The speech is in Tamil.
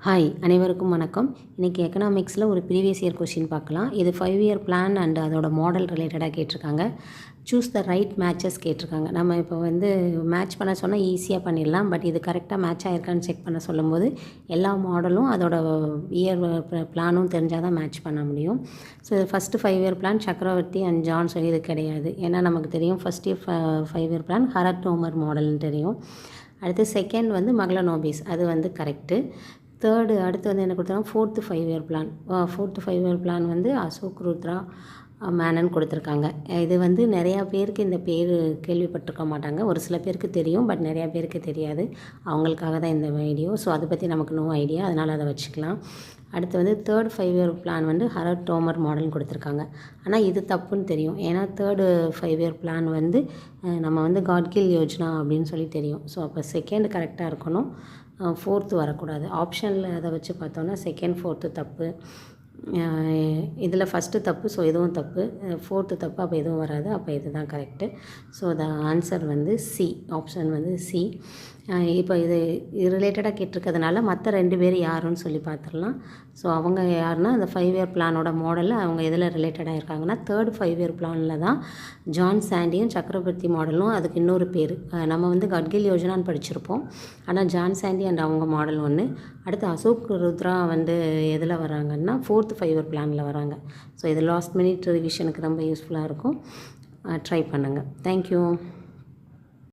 ஹாய் அனைவருக்கும் வணக்கம். இன்றைக்கி எக்கனாமிக்ஸில் ஒரு ப்ரீவியஸ் இயர் கொஷின் பார்க்கலாம். இது 5 இயர் பிளான் அண்ட் அதோட மாடல் ரிலேட்டடாக கேட்டிருக்காங்க. சூஸ் த ரைட் மேட்சஸ் கேட்டிருக்காங்க. நம்ம இப்போ மேட்ச் பண்ண சொன்னால் ஈஸியாக பண்ணிடலாம். பட் இது கரெக்டாக மேட்ச் ஆகிருக்கான்னு செக் பண்ண சொல்லும்போது எல்லா மாடலும் அதோட இயர் பிளானும் தெரிஞ்சால் தான் மேட்ச் பண்ண முடியும். ஸோ ஃபஸ்ட்டு 5 இயர் பிளான் சக்கரவர்த்தி அண்ட் ஜான் சொல்லி இது கிடையாது. ஏன்னா நமக்கு தெரியும் ஃபஸ்ட் இயர் 5 இயர் பிளான் ஹரட்டோமர் மாடல்னு தெரியும். அடுத்து செகண்ட் மகளனோபிஸ் அது கரெக்டு. தேர்டு அடுத்து என்ன கொடுத்தாங்க, 4th 5 year plan. 4th 5 year plan Ashok Rudra Menon கொடுத்துருக்காங்க. இது நிறையா பேருக்கு இந்த பேர் கேள்விப்பட்டிருக்க மாட்டாங்க. ஒரு சில பேருக்கு தெரியும், பட் நிறையா பேருக்கு தெரியாது. அவங்களுக்காக தான் இந்த வீடியோ. ஸோ அதை பற்றி நமக்கு நோ ஐடியா, அதனால் அதை வச்சுக்கலாம். அடுத்து தேர்ட் 5 இயர் பிளான் ஹரட்டோமர் மாடல்னு கொடுத்துருக்காங்க. ஆனால் இது தப்புன்னு தெரியும். ஏன்னா தேர்டு 5 இயர் பிளான் நம்ம காட்கில் யோஜனா அப்படின்னு சொல்லி தெரியும். ஸோ அப்போ செகண்ட் கரெக்டாக இருக்கணும், 4th வரக்கூடாது. ஆப்ஷனில் அதை வச்சு பார்த்தோன்னா செகண்ட் 4th தப்பு. இதில் ஃபஸ்ட்டு தப்பு, ஸோ இதுவும் தப்பு. 4th தப்பு, அப்போ எதுவும் வராது. அப்போ இது தான் correct. So the answer C, option C. இப்போ இது ரிலேட்டடாக கேட்டிருக்கிறதுனால மற்ற 2 பேர் யாருன்னு சொல்லி பார்த்துடலாம். ஸோ அவங்க யாருன்னா அந்த 5 இயர் பிளானோட மாடலில் அவங்க எதில் ரிலேட்டடாக இருக்காங்கன்னா தேர்ட் 5 இயர் பிளானில் தான் ஜான் சாண்டியும் சக்கரவர்த்தி மாடலும். அதுக்கு இன்னொரு பேர் நம்ம கட்கில் யோஜனான்னு படிச்சிருப்போம். ஆனால் ஜான் சாண்டி அண்ட் அவங்க மாடல் ஒன்று. அடுத்து அசோக் ருத்ரா எதில் வராங்கன்னா 4th 5 இயர் பிளானில் வராங்க. ஸோ இது லாஸ்ட் மினிட் ரிவிஷனுக்கு ரொம்ப யூஸ்ஃபுல்லாக இருக்கும். ட்ரை பண்ணுங்கள். தேங்க்யூ.